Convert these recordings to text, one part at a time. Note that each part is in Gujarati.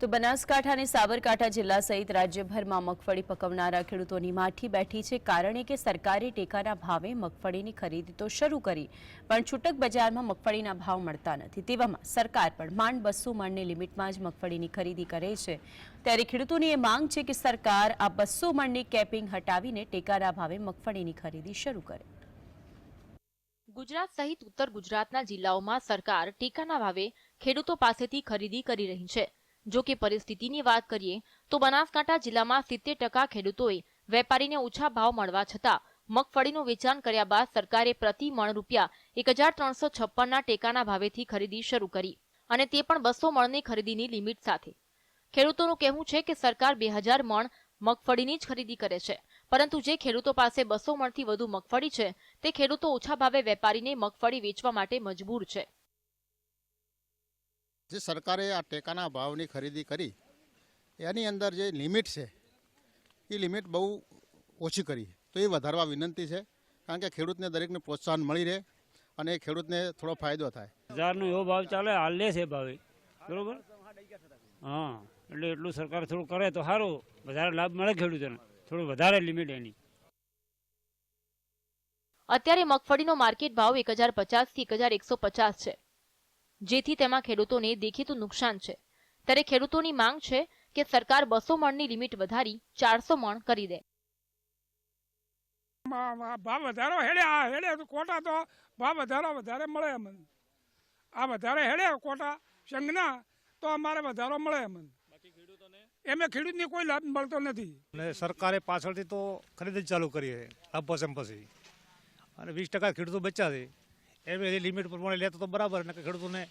તો બનાસકાંઠા અને સાબરકાંઠા જિલ્લા સહિત રાજ્યભરમાં મગફળી પકવનારા ખેડૂતોની માઠી બેઠી છે, કારણ કે સરકારે ટેકાના ભાવે મગફળીની ખરીદી તો શરૂ કરી, પણ છૂટક બજારમાં મગફળીના ભાવ મળતા નથી। તેવામાં સરકાર પણ માંડ 200 મણની લિમિટમાં જ મગફળીની ખરીદી કરે છે। ત્યારે ખેડૂતોની એ માંગ છે કે સરકાર આ 200 મણની કેપિંગ હટાવીને ટેકાના ભાવે મગફળીની ખરીદી શરૂ કરે। ગુજરાત સહિત ઉત્તર ગુજરાતના જિલ્લાઓમાં સરકાર ટેકાના ભાવે ખેડૂતો પાસેથી ખરીદી કરી રહી છે। જો કે પરિસ્થિતિની વાત કરીએ તો બનાસકાંઠા જિલ્લામાં 70% ખેડૂતોએ વેપારીને ઓછા ભાવ મળવા છતાં મગફળીનું વેચાણ કર્યા બાદ સરકારે પ્રતિ મણ ₹1356ના ટેકાના ભાવેથી ખરીદી શરૂ કરી, અને તે પણ 200 મણની ખરીદીની લિમિટ સાથે। ખેડૂતોનું કહેવું છે કે સરકાર 2000 મણ મગફળીની જ ખરીદી કરે છે, પરંતુ જે ખેડૂતો પાસે 200 મણથી વધુ મગફળી છે તે ખેડૂતો ઓછા ભાવે વેપારીને મગફળી વેચવા માટે મજબૂર છે। જે સરકારે આ ટેકાના ભાવની ખરીદી કરી એની અંદર જે લિમિટ છે એ લિમિટ બહુ ઓછી કરી, તો એ વધારવા વિનંતી છે, કારણ કે ખેડૂતને દરેકને પ્રોત્સાહન મળી રહે અને ખેડૂતને થોડો ફાયદો થાય। 1000નો એવો ભાવ ચાલે, હાલ લે છે ભાવે, બરોબર। હા, એટલે એટલું સરકાર થોડું કરે તો સારું, વધારે લાભ મળે ખેડૂતોને, થોડું વધારે લિમિટ એની। અત્યારે મગફળીનો માર્કેટ ભાવ 1050 થી 1150 છે, જેથી તેમાં ખેડૂતોને દેખીતું નુકસાન છે। ત્યારે ખેડૂતોની માંગ છે કે સરકાર 200 મણની લિમિટ વધારી 400 મણ કરી દે। ભાવ વધારો હેડે તો કોટા તો ભાવ વધારે મળે અમને, આ વધારે હેડે કોટા સંઘના તો અમારે વધારો મળે અમને, એમે ખેડૂતને કોઈ લાભ મળતો નથી। અને સરકારે પાછળથી તો ખરીદી ચાલુ કરી છે લાભ પછી, અને 20% ખેડૂતો બચ્યા છે, એમ લિમિટ પ્રમાણે લેતો તો બરાબર, ને ખેડૂતોને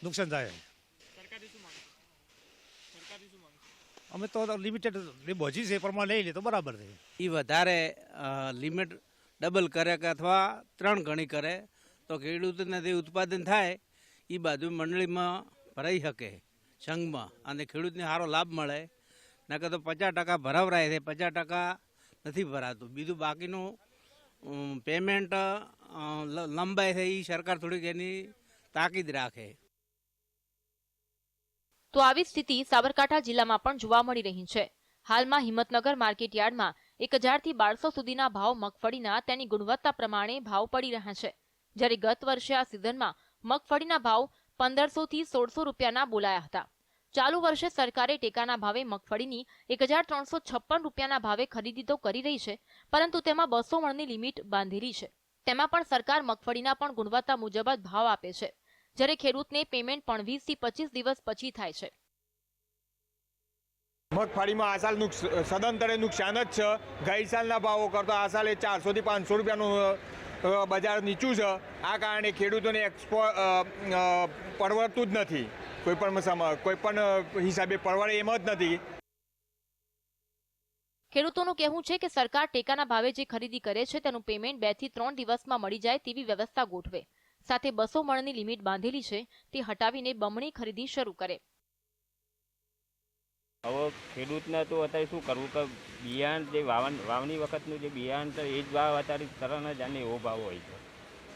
નુકસાન થાય। અમે તો લિમિટેડ બોજી છે પ્રમાણે લઈ લે તો બરાબર છે। એ વધારે લિમિટ ડબલ કરે કે અથવા 3 ગણી કરે તો ખેડૂતોને જે ઉત્પાદન થાય એ બાજુ મંડળીમાં ભરાઈ શકે સંઘમાં, અને ખેડૂતને સારો લાભ મળે। નકર તો 50% ભરાવરાય છે, 50% નથી ભરાતું, બીજું બાકીનું પેમેન્ટ લંબાઈ છે એ સરકાર થોડીક એની તાકીદ રાખે। તો આવી સ્થિતિ સાબરકાંઠા જિલ્લામાં પણ જોવા મળી રહી છે। હાલમાં હિંમતનગર માર્કેટ યાર્ડમાં 1000 થી 1200 સુધીના ભાવ મગફળીના તેની ગુણવત્તા પ્રમાણે ભાવ પડી રહ્યા છે, જ્યારે ગત વર્ષે આ સિઝનમાં મગફળીના ભાવ 1500 થી 1600 રૂપિયાના બોલાયા હતા। ચાલુ વર્ષે સરકારે ટેકાના ભાવે મગફળીની 1356 રૂપિયાના ભાવે ખરીદી તો કરી રહી છે, પરંતુ તેમાં 200 મણની લિમિટ બાંધેલી છે। તેમાં પણ સરકાર મગફળીના પણ ગુણવત્તા મુજબ જ ભાવ આપે છે, જ્યારે ખેડૂતને પેમેન્ટ પણ 20 થી 25 દિવસ પછી થાય છે। મગફળીમાં આ સાલ સદંતરે નુકસાન જ છે। ગઈ સાલના ભાવો કરતાં આ સાલે 400 થી 500 રૂપિયાનું બજાર નીચું છે। આ કારણે ખેડૂતોને પરવડતું જ નથી, કોઈ પણ હિસાબે પરવડે એમ જ નથી। ખેડૂતોનું કહેવું છે કે સરકાર ટેકાના ભાવે જે ખરીદી કરે છે તેનું પેમેન્ટ 2 થી 3 દિવસમાં મળી જાય તેવી વ્યવસ્થા ગોઠવે, સાથે 200 મણની લિમિટ બાંધેલી છે તે હટાવીને બમણી ખરીદી શરૂ કરે। હવે ખેડૂતને તો અત્યારે શું કરવું કે બિયારણ જે વાવણી વખતનું જે બિયારણ છે એ જ ભાવ અત્યારે તરણ જ અને એવો ભાવ હોય છે।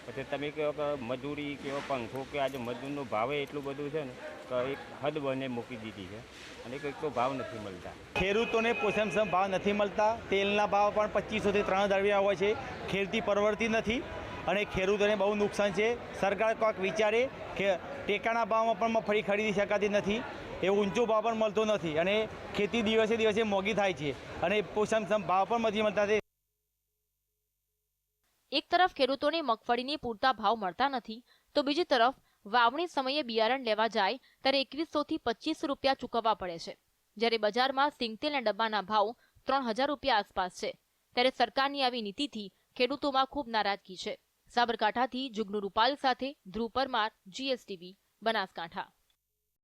પછી તમે કહો કે મજૂરી કે પંખો કે આજે મજૂરનો ભાવ એટલું બધું છે ને કે એક હદ બને મૂકી દીધી છે, અને કંઈક તો ભાવ નથી મળતા। ખેડૂતોને પોષણક્ષમ ભાવ નથી મળતા, તેલના ભાવ પણ 2500 થી 3000 રૂપિયા હોય છે, ખેતી પરવડતી નથી અને ખેડૂતોને બહુ નુકસાન છે। સરકાર કોઈક વિચારે કે ટેકાના ભાવમાં પણ મગફળી ખરીદી શકાતી નથી, એ ઊંચો ભાવ પણ મળતો નથી, અને ખેતી દિવસે દિવસે મોંઘી થાય છે અને પોષણક્ષમ ભાવ પણ નથી મળતા। એક તરફ ખેડૂતોને મગફળીની પૂરતા ભાવ મળતા નથી, તો બીજી તરફ વાવણી સમયે બિયારણ લેવા જાય ત્યારે 2100 થી 2500 રૂપિયા ચૂકવવા પડે છે, જ્યારે બજારમાં સિંગતેલના ડબ્બાના ભાવ 3000 રૂપિયા આસપાસ છે। ત્યારે સરકારની આવી નીતિથી ખેડૂતોમાં ખૂબ નારાજગી છે। સાબરકાંઠાથી જુગનુ રૂપાલ સાથે ધ્રુવ પરમાર, GSTV, બનાસકાંઠા।